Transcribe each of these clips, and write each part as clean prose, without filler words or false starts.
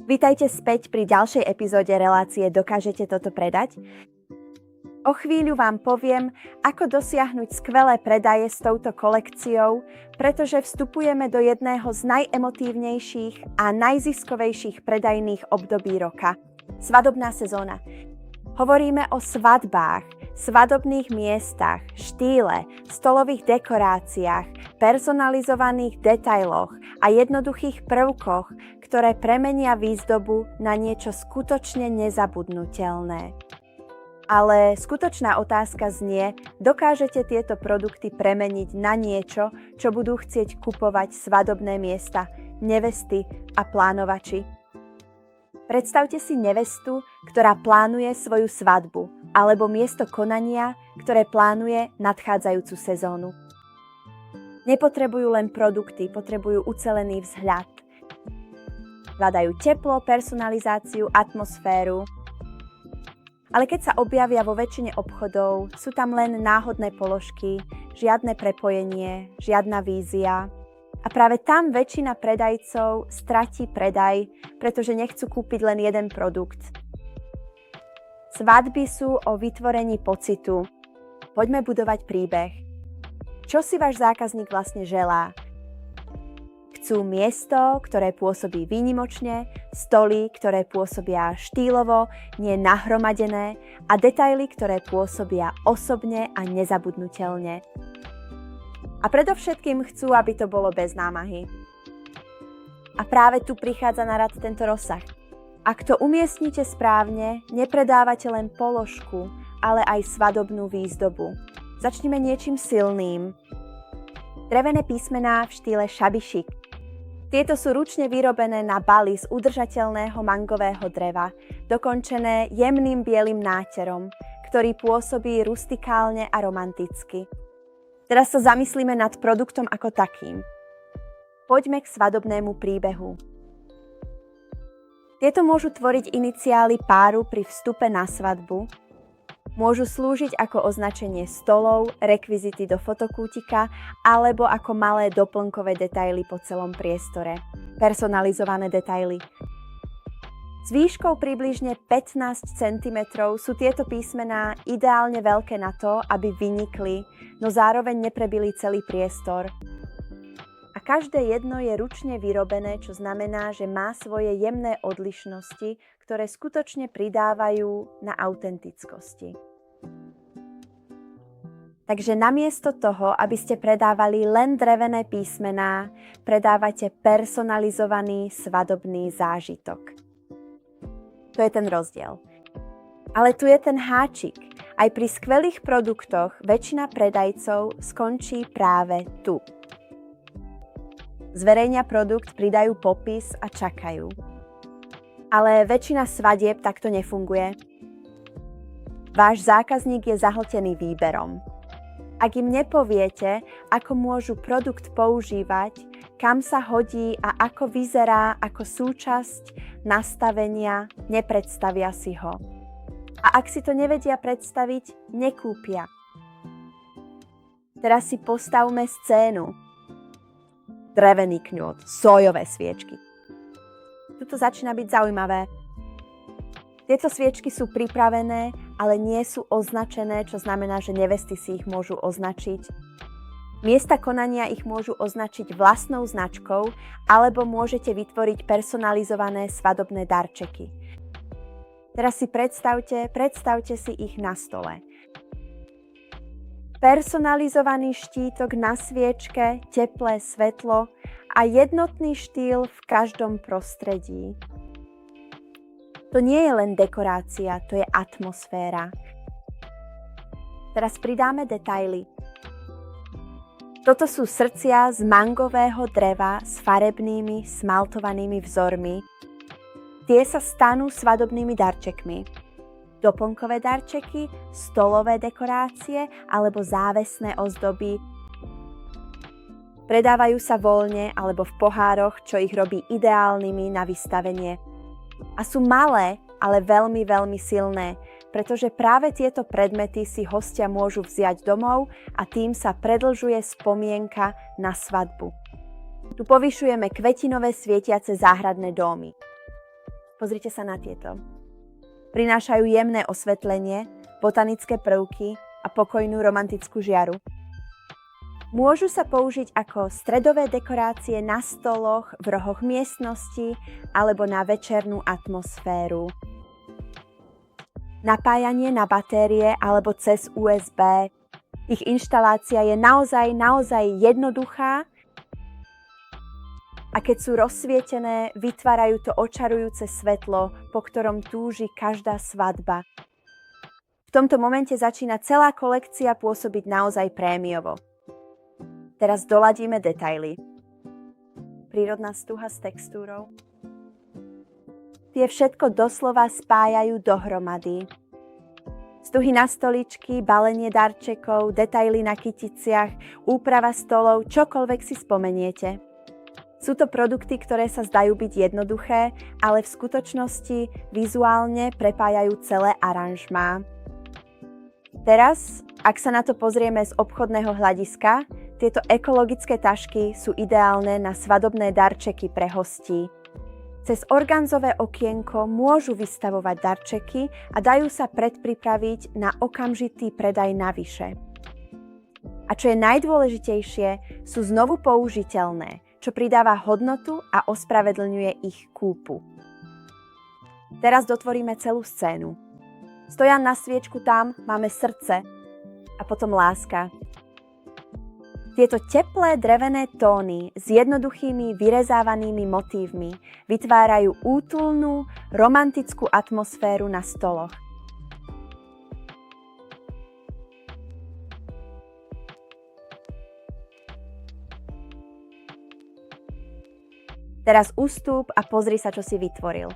Vítajte späť pri ďalšej epizóde relácie Dokážete toto predať? O chvíľu vám poviem, ako dosiahnuť skvelé predaje s touto kolekciou, pretože vstupujeme do jedného z najemotívnejších a najziskovejších predajných období roka – svadobná sezóna. Hovoríme o svadbách, svadobných miestach, štýle, stolových dekoráciách, personalizovaných detailoch a jednoduchých prvkoch, ktoré premenia výzdobu na niečo skutočne nezabudnutelné. Ale skutočná otázka znie, dokážete tieto produkty premeniť na niečo, čo budú chcieť kupovať svadobné miesta, nevesty a plánovači? Predstavte si nevestu, ktorá plánuje svoju svadbu, alebo miesto konania, ktoré plánuje nadchádzajúcu sezónu. Nepotrebujú len produkty, potrebujú ucelený vzhľad. Hľadajú teplo, personalizáciu, atmosféru. Ale keď sa objavia vo väčšine obchodov, sú tam len náhodné položky, žiadne prepojenie, žiadna vízia. A práve tam väčšina predajcov stratí predaj, pretože nechcú kúpiť len jeden produkt. Svadby sú o vytvorení pocitu. Poďme budovať príbeh. Čo si váš zákazník vlastne želá? Chcú miesto, ktoré pôsobí výnimočne, stoly, ktoré pôsobia štýlovo, nie nahromadené a detaily, ktoré pôsobia osobne a nezabudnutelne. A predovšetkým chcú, aby to bolo bez námahy. A práve tu prichádza na rad tento rozsah. Ak to umiestnite správne, nepredávate len položku, ale aj svadobnú výzdobu. Začneme niečím silným. Drevené písmená v štýle shabby chic. Tieto sú ručne vyrobené na bali z udržateľného mangového dreva, dokončené jemným bielym náterom, ktorý pôsobí rustikálne a romanticky. Teraz sa zamyslíme nad produktom ako takým. Poďme k svadobnému príbehu. Tieto môžu tvoriť iniciály páru pri vstupe na svadbu, môžu slúžiť ako označenie stolov, rekvizity do fotokútika alebo ako malé doplnkové detaily po celom priestore. Personalizované detaily. S výškou približne 15 cm sú tieto písmená ideálne veľké na to, aby vynikli, no zároveň neprebili celý priestor. A každé jedno je ručne vyrobené, čo znamená, že má svoje jemné odlišnosti, ktoré skutočne pridávajú na autentickosti. Takže namiesto toho, aby ste predávali len drevené písmená, predávate personalizovaný svadobný zážitok. To je ten rozdiel. Ale tu je ten háčik. Aj pri skvelých produktoch väčšina predajcov skončí práve tu. Zverejnia produkt, pridajú popis a čakajú. Ale väčšina svadieb takto nefunguje. Váš zákazník je zahltený výberom. Ak im nepoviete, ako môžu produkt používať, kam sa hodí a ako vyzerá ako súčasť nastavenia, nepredstavia si ho. A ak si to nevedia predstaviť, nekúpia. Teraz si postavme scénu. Drevený kňot, sojové sviečky. Tuto začína byť zaujímavé. Tieto sviečky sú pripravené, ale nie sú označené, čo znamená, že nevesty si ich môžu označiť. Miesta konania ich môžu označiť vlastnou značkou, alebo môžete vytvoriť personalizované svadobné darčeky. Teraz si predstavte si ich na stole. Personalizovaný štítok na sviečke, teplé svetlo a jednotný štýl v každom prostredí. To nie je len dekorácia, to je atmosféra. Teraz pridáme detaily. Toto sú srdcia z mangového dreva s farebnými, smaltovanými vzormi. Tie sa stanú svadobnými darčekmi. Doplnkové darčeky, stolové dekorácie alebo závesné ozdoby. Predávajú sa voľne alebo v pohároch, čo ich robí ideálnymi na vystavenie. A sú malé, ale veľmi, veľmi silné, pretože práve tieto predmety si hostia môžu vziať domov a tým sa predlžuje spomienka na svadbu. Tu povyšujeme kvetinové svietiace záhradné domy. Pozrite sa na tieto. Prinášajú jemné osvetlenie, botanické prvky a pokojnú romantickú žiaru. Môžu sa použiť ako stredové dekorácie na stoloch, v rohoch miestnosti alebo na večernú atmosféru. Napájanie na batérie alebo cez USB. Ich inštalácia je naozaj jednoduchá a keď sú rozsvietené, vytvárajú to očarujúce svetlo, po ktorom túži každá svadba. V tomto momente začína celá kolekcia pôsobiť naozaj prémiovo. Teraz doladíme detaily. Prírodná stuha s textúrou. Tie všetko doslova spájajú dohromady. Stuhy na stoličky, balenie darčekov, detaily na kyticiach, úprava stolov, čokoľvek si spomeniete. Sú to produkty, ktoré sa zdajú byť jednoduché, ale v skutočnosti vizuálne prepájajú celé aranžmá. Teraz, ak sa na to pozrieme z obchodného hľadiska, tieto ekologické tašky sú ideálne na svadobné darčeky pre hostí. Cez organzové okienko môžu vystavovať darčeky a dajú sa predpripraviť na okamžitý predaj navyše. A čo je najdôležitejšie, sú znovu použiteľné, čo pridáva hodnotu a ospravedlňuje ich kúpu. Teraz dotvoríme celú scénu. Stojan na sviečku, tam máme srdce a potom láska. Tieto teplé drevené tóny s jednoduchými vyrezávanými motívmi vytvárajú útulnú, romantickú atmosféru na stoloch. Teraz ustúp a pozri sa, čo si vytvoril.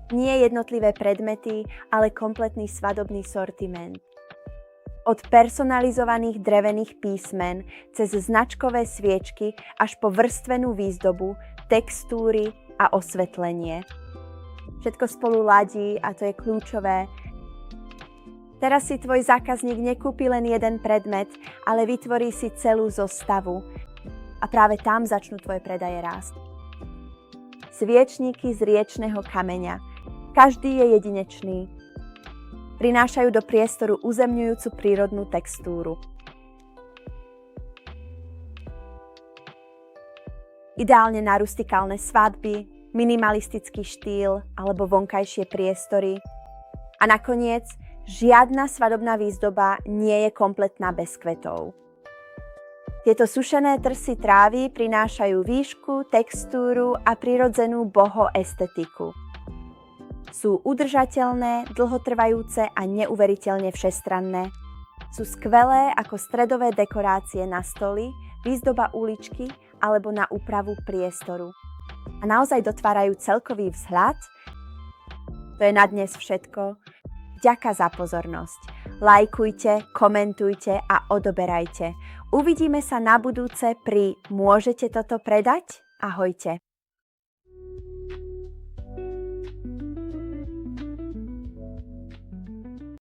Nie jednotlivé predmety, ale kompletný svadobný sortiment. Od personalizovaných drevených písmen cez značkové sviečky až po vrstvenú výzdobu, textúry a osvetlenie. Všetko spolu ladí a to je kľúčové. Teraz si tvoj zákazník nekúpi len jeden predmet, ale vytvorí si celú zostavu. A práve tam začnú tvoje predaje rásť. Sviečniky z riečneho kameňa. Každý je jedinečný. Prinášajú do priestoru uzemňujúcu prírodnú textúru. Ideálne na rustikálne svadby, minimalistický štýl alebo vonkajšie priestory. A nakoniec, žiadna svadobná výzdoba nie je kompletná bez kvetov. Tieto sušené trsy trávy prinášajú výšku, textúru a prirodzenú boho estetiku. Sú udržateľné, dlhotrvajúce a neuveriteľne všestranné. Sú skvelé ako stredové dekorácie na stoly, výzdoba uličky alebo na úpravu priestoru. A naozaj dotvárajú celkový vzhľad. To je na dnes všetko. Ďakujem za pozornosť. Lajkujte, komentujte a odoberajte. Uvidíme sa na budúce pri Môžete toto predať? Ahojte.